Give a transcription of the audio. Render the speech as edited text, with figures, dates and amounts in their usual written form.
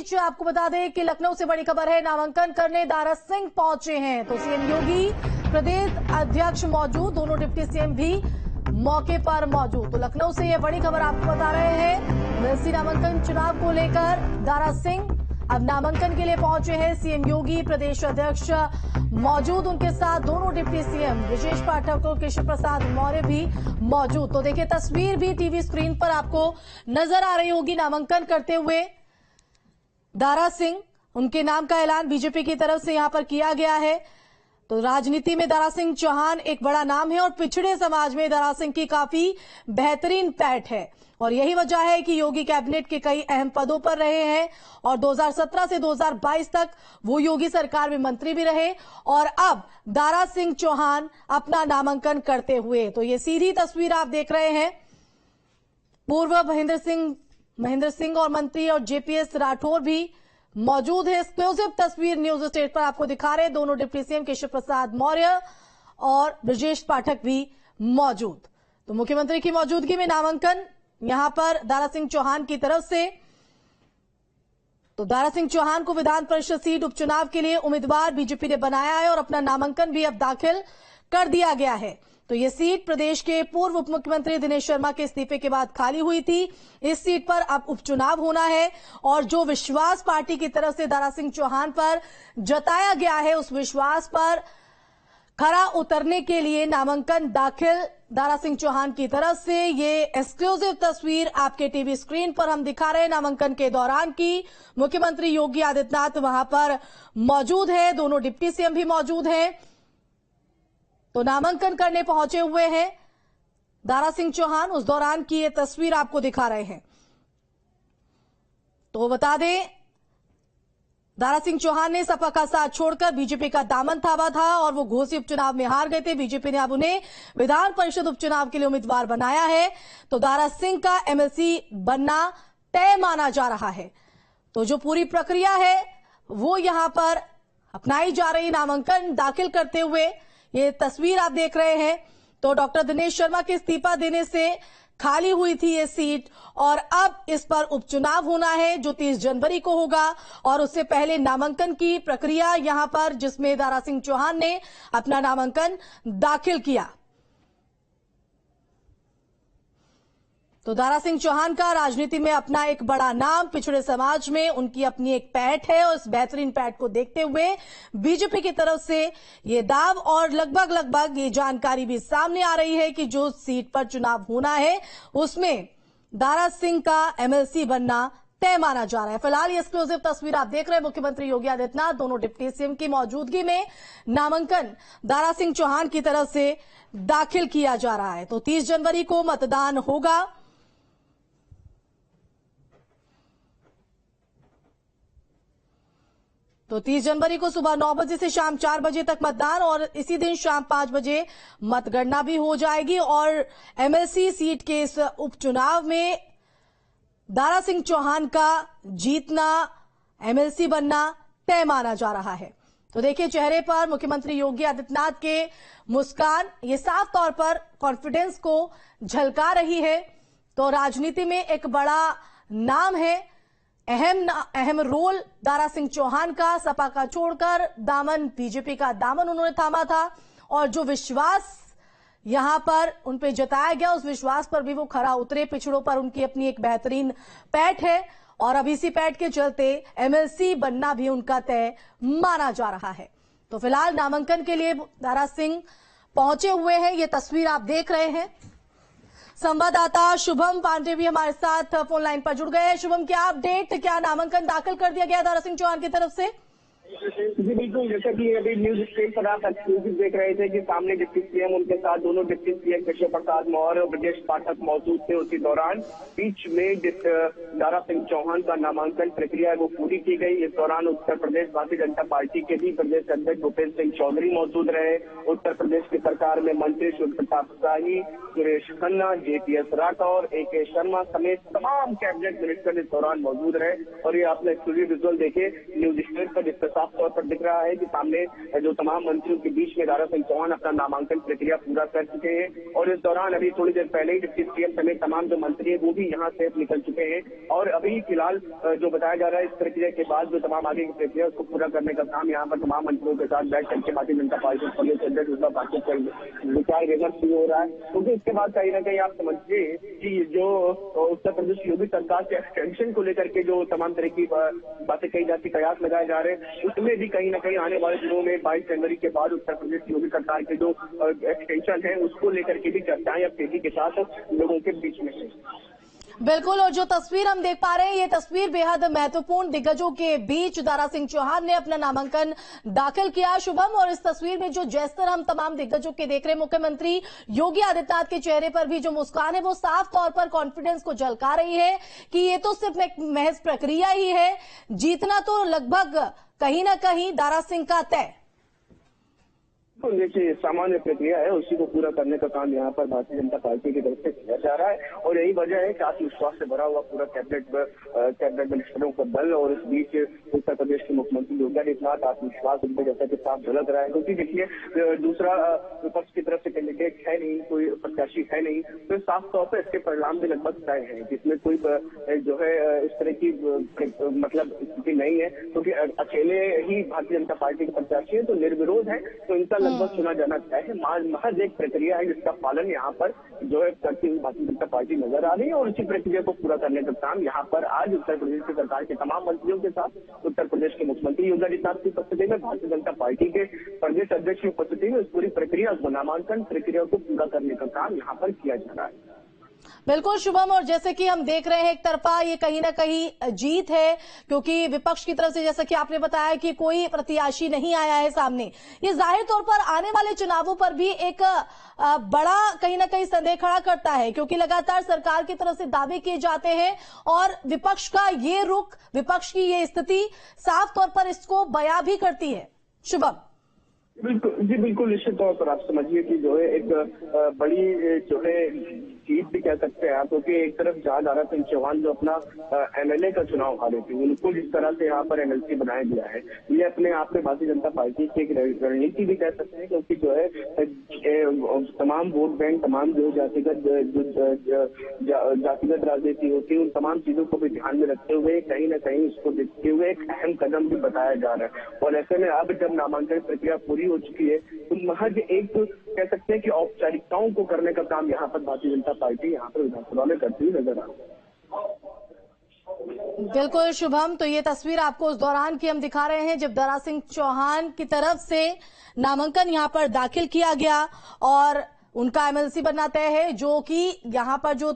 बीच आपको बता दें कि लखनऊ से बड़ी खबर है, नामांकन करने दारा सिंह पहुंचे हैं। तो सीएम योगी, प्रदेश अध्यक्ष मौजूद, दोनों डिप्टी सीएम भी मौके पर मौजूद। तो लखनऊ से यह बड़ी खबर आपको बता रहे हैं। एमएलसी नामांकन चुनाव को लेकर दारा सिंह अब नामांकन के लिए पहुंचे हैं। सीएम योगी, प्रदेश अध्यक्ष मौजूद, उनके साथ दोनों डिप्टी सीएम ब्रजेश पाठक और केशव प्रसाद मौर्य भी मौजूद। तो देखिए, तस्वीर भी टीवी स्क्रीन पर आपको नजर आ रही होगी। नामांकन करते हुए दारा सिंह, उनके नाम का ऐलान बीजेपी की तरफ से यहां पर किया गया है। तो राजनीति में दारा सिंह चौहान एक बड़ा नाम है और पिछड़े समाज में दारा सिंह की काफी बेहतरीन पैठ है और यही वजह है कि योगी कैबिनेट के कई अहम पदों पर रहे हैं और 2017 से 2022 तक वो योगी सरकार में मंत्री भी रहे और अब दारा सिंह चौहान अपना नामांकन करते हुए। तो ये सीधी तस्वीर आप देख रहे हैं। पूर्व महेंद्र सिंह और मंत्री और जेपीएस राठौर भी मौजूद है। एक्सक्लूसिव तस्वीर न्यूज स्टेट पर आपको दिखा रहे हैं। दोनों डिप्टी सीएम केशव प्रसाद मौर्य और ब्रजेश पाठक भी मौजूद। तो मुख्यमंत्री की मौजूदगी में नामांकन यहां पर दारा सिंह चौहान की तरफ से। तो दारा सिंह चौहान को विधान परिषद सीट उपचुनाव के लिए उम्मीदवार बीजेपी ने बनाया है और अपना नामांकन भी अब दाखिल कर दिया गया है। तो ये सीट प्रदेश के पूर्व उप मुख्यमंत्री दिनेश शर्मा के इस्तीफे के बाद खाली हुई थी। इस सीट पर अब उपचुनाव होना है और जो विश्वास पार्टी की तरफ से दारा सिंह चौहान पर जताया गया है, उस विश्वास पर खरा उतरने के लिए नामांकन दाखिल दारा सिंह चौहान की तरफ से। ये एक्सक्लूसिव तस्वीर आपके टीवी स्क्रीन पर हम दिखा रहे हैं नामांकन के दौरान की। मुख्यमंत्री योगी आदित्यनाथ वहां पर मौजूद है, दोनों डिप्टी सीएम भी मौजूद हैं। तो नामांकन करने पहुंचे हुए हैं दारा सिंह चौहान, उस दौरान की ये तस्वीर आपको दिखा रहे हैं। तो बता दें, दारा सिंह चौहान ने सपा का साथ छोड़कर बीजेपी का दामन थामा था और वो घोसी उपचुनाव में हार गए थे। बीजेपी ने अब उन्हें विधान परिषद उपचुनाव के लिए उम्मीदवार बनाया है। तो दारा सिंह का एमएलसी बनना तय माना जा रहा है। तो जो पूरी प्रक्रिया है वो यहां पर अपनाई जा रही। नामांकन दाखिल करते हुए ये तस्वीर आप देख रहे हैं। तो डॉक्टर दिनेश शर्मा के इस्तीफा देने से खाली हुई थी ये सीट और अब इस पर उपचुनाव होना है जो 30 जनवरी को होगा और उससे पहले नामांकन की प्रक्रिया यहां पर, जिसमें दारा सिंह चौहान ने अपना नामांकन दाखिल किया। तो दारा सिंह चौहान का राजनीति में अपना एक बड़ा नाम, पिछड़े समाज में उनकी अपनी एक पैठ है और इस बेहतरीन पैठ को देखते हुए बीजेपी की तरफ से ये दाव और लगभग ये जानकारी भी सामने आ रही है कि जो सीट पर चुनाव होना है उसमें दारा सिंह का एमएलसी बनना तय माना जा रहा है। फिलहाल ये एक्सक्लूसिव तस्वीर आप देख रहे हैं। मुख्यमंत्री योगी आदित्यनाथ, दोनों डिप्टी सीएम की मौजूदगी में नामांकन दारा सिंह चौहान की तरफ से दाखिल किया जा रहा है। तो 30 जनवरी को मतदान होगा। तो 30 जनवरी को सुबह 9 बजे से शाम 4 बजे तक मतदान और इसी दिन शाम 5 बजे मतगणना भी हो जाएगी और एमएलसी सीट के इस उपचुनाव में दारा सिंह चौहान का जीतना, एमएलसी बनना तय माना जा रहा है। तो देखिए, चेहरे पर मुख्यमंत्री योगी आदित्यनाथ के मुस्कान ये साफ तौर पर कॉन्फिडेंस को झलका रही है। तो राजनीति में एक बड़ा नाम है, अहम रोल दारा सिंह चौहान का। सपा का छोड़कर दामन, बीजेपी का दामन उन्होंने थामा था और जो विश्वास यहां पर उन पे जताया गया, उस विश्वास पर भी वो खरा उतरे। पिछड़ों पर उनकी अपनी एक बेहतरीन पैठ है और अब इसी पैठ के चलते एमएलसी बनना भी उनका तय माना जा रहा है। तो फिलहाल नामांकन के लिए दारा सिंह पहुंचे हुए हैं, ये तस्वीर आप देख रहे हैं। संवाददाता शुभम पांडे भी हमारे साथ फोन लाइन पर जुड़ गए हैं। शुभम, क्या अपडेट, क्या नामांकन दाखिल कर दिया गया दारा सिंह चौहान की तरफ से? जी बिल्कुल, जैसा कि अभी न्यूज स्क्रीन पर आप एक्सक्लूसिव देख रहे थे कि सामने डिप्टी सीएम, उनके साथ दोनों डिप्टी सीएम केशव प्रसाद मौर्य और ब्रजेश पाठक मौजूद थे। उसी दौरान बीच में दारा सिंह चौहान का नामांकन प्रक्रिया वो पूरी की गई। इस दौरान उत्तर प्रदेश भारतीय जनता पार्टी के भी प्रदेश अध्यक्ष भूपेंद्र सिंह चौधरी मौजूद रहे। उत्तर प्रदेश की सरकार में मंत्री शिव प्रताप शाही, सुरेश खन्ना, जेपीएस राठौर, AK शर्मा समेत तमाम कैबिनेट मिनिस्टर इस दौरान मौजूद रहे और ये आपने एक्सक्लूसिव विजुअल देखे न्यूज स्टेट पर, जिसके साफ तौर पर दिख रहा है कि सामने जो तमाम मंत्रियों के बीच में दारा सिंह चौहान अपना नामांकन प्रक्रिया पूरा कर चुके हैं और इस दौरान अभी थोड़ी देर पहले ही डिप्टी सीएम समेत तमाम जो मंत्री हैं वो भी यहाँ से निकल चुके हैं और अभी फिलहाल जो बताया जा रहा है इस प्रक्रिया के बाद जो तमाम आगे की प्रक्रिया उसको पूरा करने का काम यहाँ पर तमाम मंत्रियों के साथ बैठ करके भारतीय जनता पार्टी प्रदेश अध्यक्ष उद्धव ठाकरे का विचार विमर्श शुरू हो रहा है, क्योंकि इसके बाद कहीं ना कहीं आप समझिए कि जो उत्तर प्रदेश योगी सरकार के एक्सटेंशन को लेकर के जो तमाम तरह की बातें कही जाती, कयास लगाए जा रहे हैं, उसमें भी कहीं ना कहीं आने वाले दिनों में 22 जनवरी के बाद उत्तर प्रदेश योगी सरकार के जो एक्सटेंशन है उसको लेकर के भी चर्चाएं अब तेजी के साथ लोगों के बीच में है। बिल्कुल, और जो तस्वीर हम देख पा रहे हैं ये तस्वीर बेहद महत्वपूर्ण, दिग्गजों के बीच दारा सिंह चौहान ने अपना नामांकन दाखिल किया शुभम। और इस तस्वीर में जो जैस्तर हम तमाम दिग्गजों के देख रहे हैं, मुख्यमंत्री योगी आदित्यनाथ के चेहरे पर भी जो मुस्कान है वो साफ तौर पर कॉन्फिडेंस को झलका रही है कि ये तो सिर्फ एक महज प्रक्रिया ही है, जीतना तो लगभग कहीं ना कहीं दारा सिंह का तय। देखिए सामान्य प्रक्रिया है, उसी को पूरा करने का काम यहाँ पर भारतीय जनता पार्टी की तरफ से किया जा रहा है और यही वजह है कि आत्मविश्वास से भरा हुआ पूरा कैबिनेट मिनिस्टरों का दल और इस बीच उत्तर प्रदेश के मुख्यमंत्री योगी आदित्यनाथ आत्मविश्वास उनके जैसा कि साफ झलक रहा है, क्योंकि देखिए दूसरा विपक्ष की तरफ से कैंडिडेट है नहीं, कोई प्रत्याशी है नहीं, तो साफ तौर पर इसके परिणाम भी लगभग तय है, जिसमें कोई जो है इस तरह की मतलब स्थिति नहीं है, क्योंकि अकेले ही भारतीय जनता पार्टी के प्रत्याशी है तो निर्विरोध है, तो इनका लगभग चुना जाना चाहिए। महज एक प्रक्रिया है जिसका पालन यहाँ पर जो है करती हुई भारतीय जनता पार्टी नजर आ रही है और इसी प्रक्रिया को पूरा करने का काम यहाँ पर आज उत्तर प्रदेश की सरकार के तमाम मंत्रियों के साथ उत्तर प्रदेश के मुख्यमंत्री योगी आदित्यनाथ की उपस्थिति में भारतीय जनता पार्टी के प्रदेश अध्यक्ष की उपस्थिति में इस पूरी प्रक्रिया को नामांकन प्रक्रिया को पूरा करने का काम यहाँ पर किया जा रहा है। बिल्कुल शुभम, और जैसे कि हम देख रहे हैं एक तरफा ये कहीं ना कहीं जीत है, क्योंकि विपक्ष की तरफ से जैसा कि आपने बताया कि कोई प्रत्याशी नहीं आया है सामने। ये जाहिर तौर पर आने वाले चुनावों पर भी एक बड़ा कहीं ना कहीं संदेह खड़ा करता है, क्योंकि लगातार सरकार की तरफ से दावे किए जाते हैं और विपक्ष का ये रुख, विपक्ष की ये स्थिति साफ तौर पर इसको बयां भी करती है। शुभम बिल्कुल जी, बिल्कुल निश्चित तौर पर आप समझिए कि जो है एक बड़ी जो है जीत भी कह सकते हैं आप, क्योंकि एक तरफ जहां दारा सिंह चौहान जो अपना एमएलए का चुनाव हारे थे, उनको जिस तरह से यहाँ पर एमएलसी बनाया गया है, ये अपने आप में भारतीय जनता पार्टी की एक रणनीति भी कह सकते हैं, क्योंकि जो है तमाम वोट बैंक, तमाम जो जातिगत राजनीति होती है, उन तमाम चीजों को भी ध्यान में रखते हुए कहीं ना कहीं इसको देखते हुए एक अहम कदम भी बताया जा रहा है। और ऐसे में अब जब नामांकन प्रक्रिया पूरी हो चुकी है तो महज एक कह सकते हैं कि औपचारिकताओं को करने का काम यहाँ पर भारतीय जनता पार्टी यहाँ पर विधानसभा में करती हुई नजर आ रही है। बिल्कुल शुभम, तो ये तस्वीर आपको उस दौरान की हम दिखा रहे हैं जब दारा सिंह चौहान की तरफ से नामांकन यहां पर दाखिल किया गया और उनका एमएलसी बनना तय है, जो कि यहां पर जो